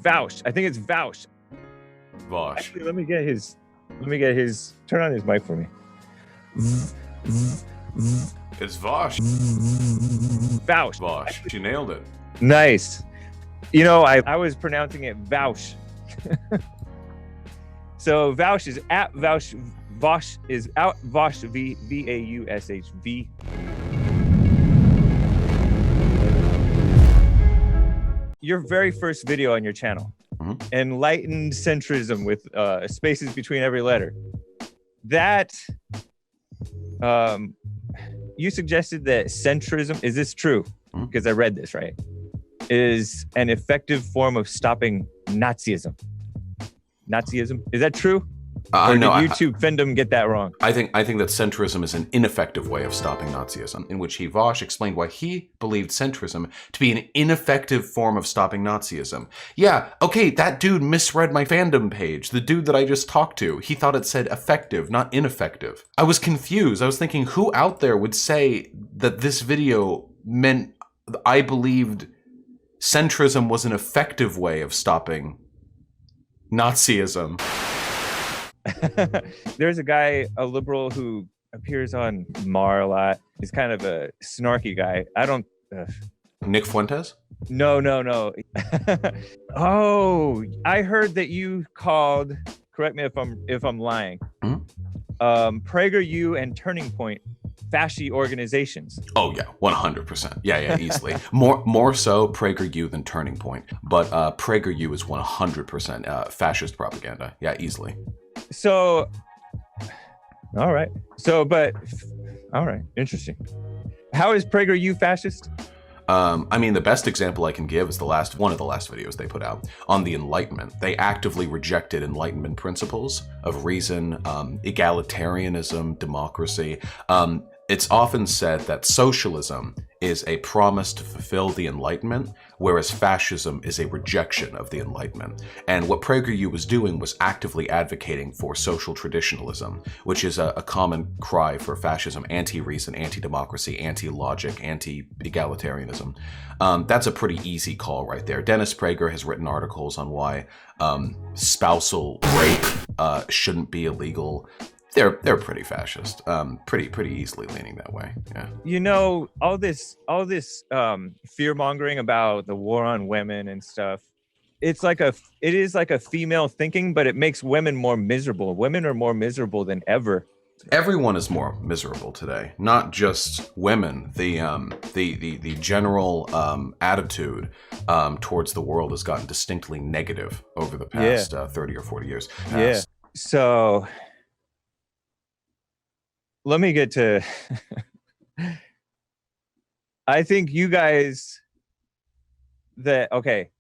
Vaush. I think it's Vaush. Vaush. Actually, let me get his. Turn on his mic for me. It's Vaush. Vaush. Vaush. You nailed it. Nice. You know, I was pronouncing it Vaush. So Vaush is at Vaush. Vaush is out. Vaush. V-A-U-S-H-V. Your very first video on your channel, Enlightened Centrism with spaces between every letter. That you suggested that centrism, is this true? Because I read this, right? Is an effective form of stopping Nazism. Nazism? Is that true? Or did YouTube fandom get that wrong? I think that centrism is an ineffective way of stopping Nazism, in which Vaush explained why he believed centrism to be an ineffective form of stopping Nazism. Yeah, okay, that dude misread my fandom page. The dude that I just talked to, he thought it said effective, not ineffective. I was confused. I was thinking, who out there would say that this video meant I believed centrism was an effective way of stopping Nazism? There's a guy, a liberal, who appears on Mar a lot. He's kind of a snarky guy. I don't. Nick Fuentes? No. Oh, I heard that you called. Correct me if I'm lying. PragerU and Turning Point Fashy organizations. Oh yeah, 100%. Yeah, easily. more so PragerU than Turning Point, but PragerU is 100% fascist propaganda. Yeah, easily. So, all right. All right. Interesting. How is PragerU fascist? I mean, the best example I can give is one of the last videos they put out on the Enlightenment. They actively rejected Enlightenment principles of reason, egalitarianism, democracy. It's often said that socialism is a promise to fulfill the Enlightenment, whereas fascism is a rejection of the Enlightenment. And what PragerU was doing was actively advocating for social traditionalism, which is a common cry for fascism: anti-reason, anti-democracy, anti-logic, anti-egalitarianism. That's a pretty easy call right there. Dennis Prager has written articles on why spousal rape shouldn't be illegal. They're pretty fascist, pretty easily leaning that way. Yeah. You know, all this fear mongering about the war on women and stuff. It is like a female thinking, but it makes women more miserable. Women are more miserable than ever. Everyone is more miserable today, not just women. The general attitude towards the world has gotten distinctly negative over the past 30 or 40 years. Yeah. So. Let me get to. I think you guys. Okay.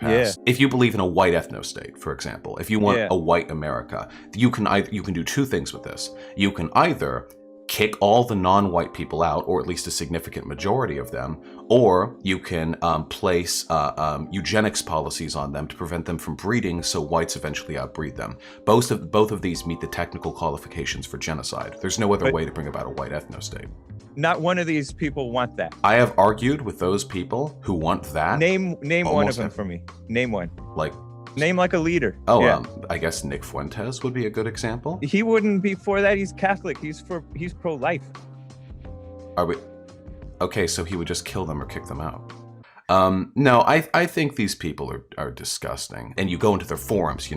Yeah. If you believe in a white ethno-state, for example, if you want a white America, you can do two things with this. You can either kick all the non-white people out, or at least a significant majority of them, or you can place eugenics policies on them to prevent them from breeding, so whites eventually outbreed them. Both of these meet the technical qualifications for genocide. There's no other way to bring about a white ethno-state. Not one of these people want that. I have argued with those people who want that. Name one of them for me. Name one. Name like a leader. I guess Nick Fuentes would be a good example. He wouldn't be for that. He's Catholic. He's pro-life. Are we? Okay, so he would just kill them or kick them out. No, I think these people are disgusting. And you go into their forums,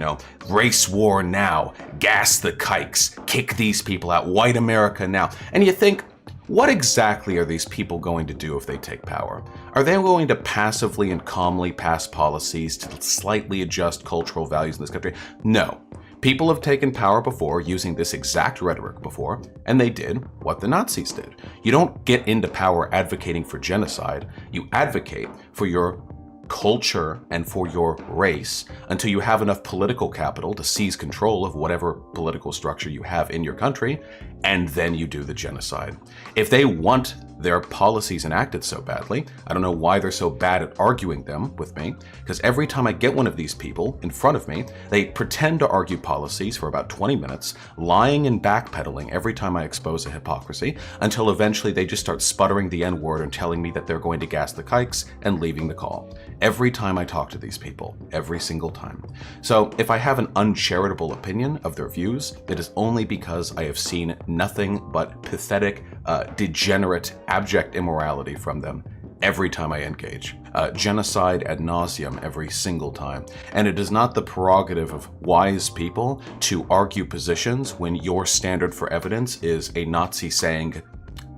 race war now, gas the kikes, kick these people out, white America now. And you think, what exactly are these people going to do if they take power? Are they going to passively and calmly pass policies to slightly adjust cultural values in this country? No. People have taken power before using this exact rhetoric before, and they did what the Nazis did. You don't get into power advocating for genocide. You advocate for your culture and for your race until you have enough political capital to seize control of whatever political structure you have in your country, and then you do the genocide. If they want their policies enacted so badly. I don't know why they're so bad at arguing them with me, because every time I get one of these people in front of me, they pretend to argue policies for about 20 minutes, lying and backpedaling every time I expose a hypocrisy, until eventually they just start sputtering the N-word and telling me that they're going to gas the kikes and leaving the call. Every time I talk to these people, every single time. So if I have an uncharitable opinion of their views, it is only because I have seen nothing but pathetic, degenerate, abject immorality from them every time I engage. Genocide ad nauseum every single time. And it is not the prerogative of wise people to argue positions when your standard for evidence is a Nazi saying,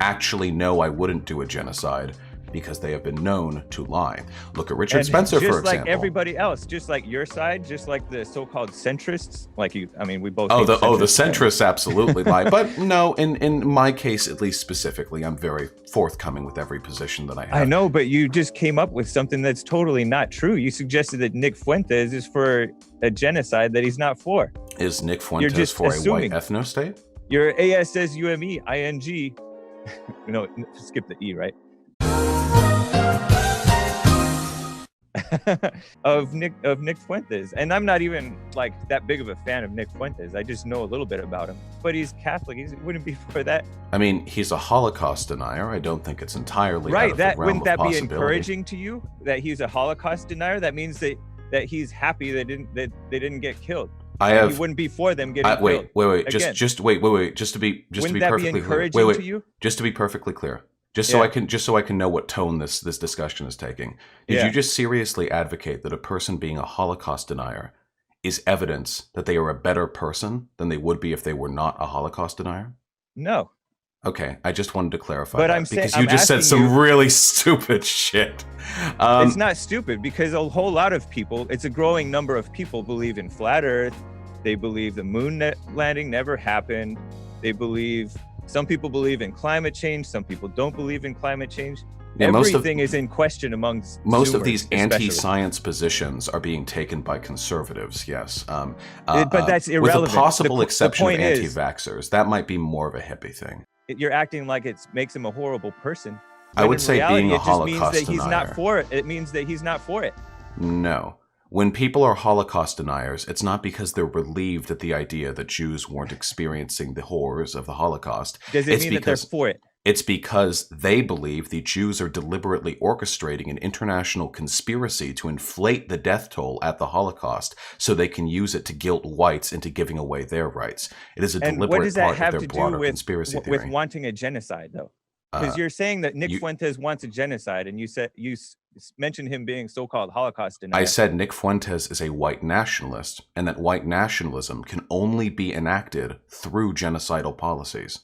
actually, no, I wouldn't do a genocide, because they have been known to lie. Look at Richard Spencer, for example. Just like everybody else, just like your side, just like the so-called centrists, like you, I mean, we both. The centrists absolutely lie. But no, in my case, at least specifically, I'm very forthcoming with every position that I have. I know, but you just came up with something that's totally not true. You suggested that Nick Fuentes is for a genocide that he's not for. Is Nick Fuentes for assuming. A white ethno-state? Your ASSUMEING. No, skip the E, right? of Nick Fuentes, and I'm not even like that big of a fan of Nick Fuentes. I just know a little bit about him, but he's Catholic. He wouldn't be for that. I mean, he's a Holocaust denier. I don't think it's entirely right. Out of the realm Wouldn't that of be encouraging to you that he's a Holocaust denier? That means that he's happy they didn't get killed. He wouldn't be for them getting killed. Wait. Just to be perfectly clear. Just to be perfectly clear. Just so I can know what tone this discussion is taking. Did you just seriously advocate that a person being a Holocaust denier is evidence that they are a better person than they would be if they were not a Holocaust denier? No. Okay, I just wanted to clarify but that because you just said some really stupid shit. It's not stupid because a whole lot of people, it's a growing number of people believe in flat Earth. They believe the moon landing never happened. Some people believe in climate change. Some people don't believe in climate change. Yeah, everything is in question amongst most Zoomers, of these anti-science positions are being taken by conservatives. Yes, but that's irrelevant. With a possible exception of anti-vaxxers, that might be more of a hippie thing. You're acting like it makes him a horrible person. I would say reality, being a Holocaust denier. He's not for it. It means that he's not for it. No. When people are Holocaust deniers, it's not because they're relieved at the idea that Jews weren't experiencing the horrors of the Holocaust. Does it mean that they're for it? It's because they believe the Jews are deliberately orchestrating an international conspiracy to inflate the death toll at the Holocaust so they can use it to guilt whites into giving away their rights. It is a deliberate part of their broader conspiracy theory. With wanting a genocide, though? Because you're saying that Nick Fuentes wants a genocide, and you mentioned him being so-called Holocaust denier. I said Nick Fuentes is a white nationalist, and that white nationalism can only be enacted through genocidal policies.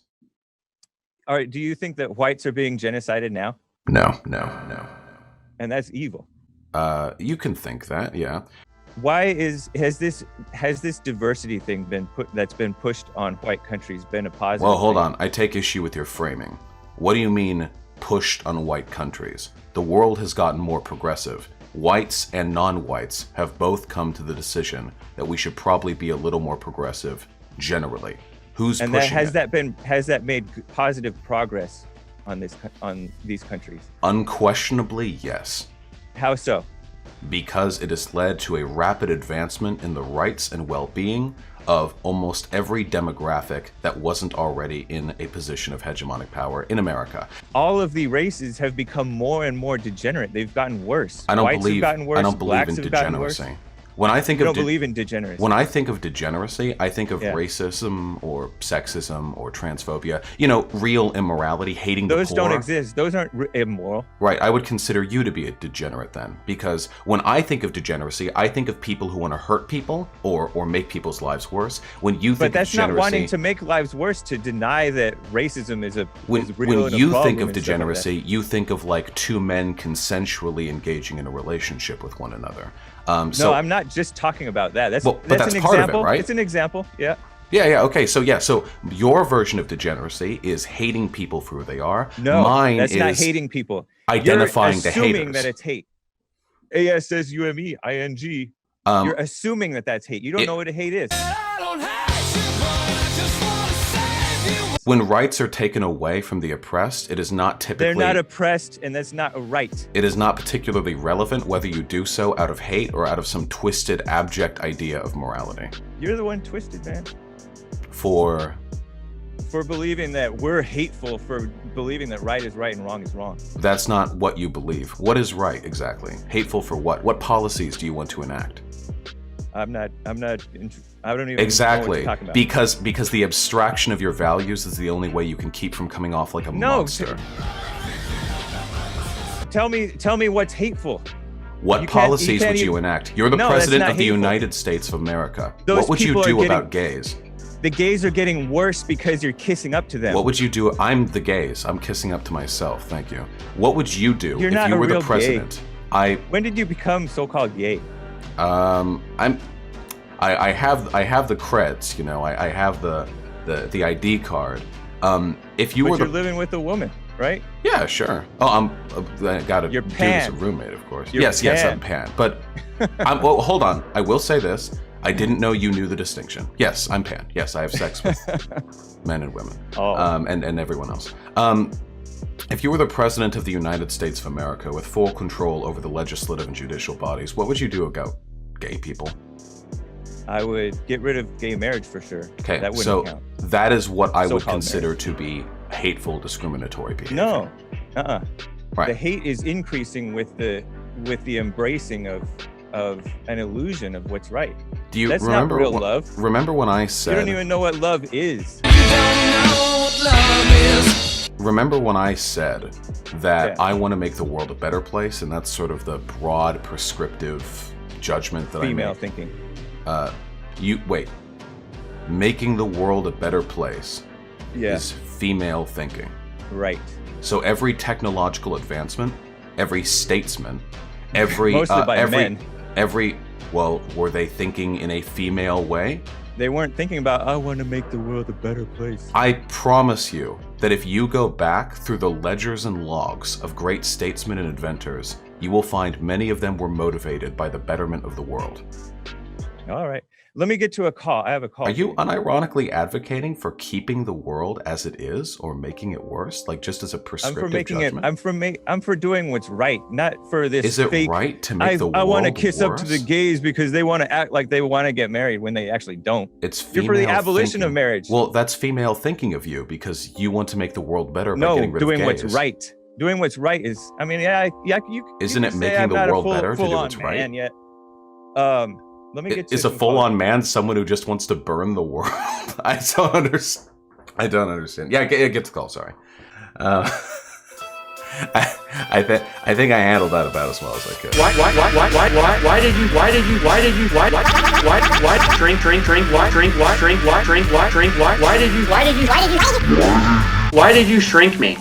All right, do you think that whites are being genocided now? No. And that's evil. You can think that, yeah. Why has this diversity thing that's been pushed on white countries been a positive Well, hold thing? on. I take issue with your framing. What do you mean pushed on white countries? The world has gotten more progressive. Whites and non-whites have both come to the decision that we should probably be a little more progressive generally. Who's pushing it? Has that made positive progress on these countries? Unquestionably, yes. How so? Because it has led to a rapid advancement in the rights and well-being of almost every demographic that wasn't already in a position of hegemonic power in America. All of the races have become more and more degenerate. They've gotten worse. I don't Whites believe have gotten worse. I don't believe in degeneracy. When I think of believe in degeneracy. When I think of degeneracy, I think of racism or sexism or transphobia. You know, real immorality, hating the poor. Those don't exist. Those aren't immoral. Right. I would consider you to be a degenerate then, because when I think of degeneracy, I think of people who want to hurt people or make people's lives worse. When you think but that's of degeneracy, not wanting to make lives worse. To deny that racism is when you think of degeneracy, you think of like two men consensually engaging in a relationship with one another. No, I'm not just talking about that. That's an part example. Of it, right? It's an example. Yeah. Yeah. Okay. So your version of degeneracy is hating people for who they are. No, mine that's is not hating people. Identifying the haters. You're assuming that it's hate. ASSUMEING. You're assuming that that's hate. You don't know what a hate is. When rights are taken away from the oppressed, it is not typically... They're not oppressed, and that's not a right. It is not particularly relevant whether you do so out of hate or out of some twisted, abject idea of morality. You're the one twisted, man. For believing that we're hateful, for believing that right is right and wrong is wrong. That's not what you believe. What is right, exactly? Hateful for what? What policies do you want to enact? I don't even know what exactly you're talking about. because the abstraction of your values is the only way you can keep from coming off like a monster. Tell me what's hateful. What policies would you enact? You're the president of the United States of America. What would you do about gays? The gays are getting worse because you're kissing up to them. What would you do? I'm the gays. I'm kissing up to myself. Thank you. What would you do if you were the president? Gay. When did you become so-called gay? I have the creds, you know. I have the ID card. If you were you're living with a woman, right? Yeah, sure. Oh, I got a dude as a roommate, of course. Yes, I'm pan. But well, hold on. I will say this. I didn't know you knew the distinction. Yes, I'm pan. Yes, I have sex with men and women, and everyone else. If you were the president of the United States of America with full control over the legislative and judicial bodies, what would you do about gay people? I would get rid of gay marriage for sure. Okay, that wouldn't count. That is what I would consider to be hateful, discriminatory behavior. No, Right. The hate is increasing with the embracing of an illusion of what's right. Do you That's remember not real love? Remember when I said... You don't even know what love is. You don't know what love is. Remember when I said that I want to make the world a better place, and that's sort of the broad, prescriptive judgment that Female thinking. Making the world a better place is female thinking. Right. So every technological advancement, every statesman, every were they thinking in a female way? They weren't thinking about, I want to make the world a better place. I promise you that if you go back through the ledgers and logs of great statesmen and inventors, you will find many of them were motivated by the betterment of the world. All right. Let me get to a call. I have a call. Are you unironically advocating for keeping the world as it is or making it worse? Like just as a prescriptive judgment? I'm for doing what's right, not for this Is it fake, right to make the world I want to kiss worse? up to the gays because they want to act like they want to get married when they actually don't. It's female You're for the abolition thinking. of marriage. Well, that's female thinking of you because you want to make the world better by getting rid of gays. doing what's right. Doing what's right is, I mean, Isn't it making the world better to do what's right? Yet. Let me get to Is a full-on man someone who just wants to burn the world? I don't understand. Yeah, get the call. Sorry. I think I handled that about as well as I could. Why did you shrink me?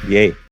Yay.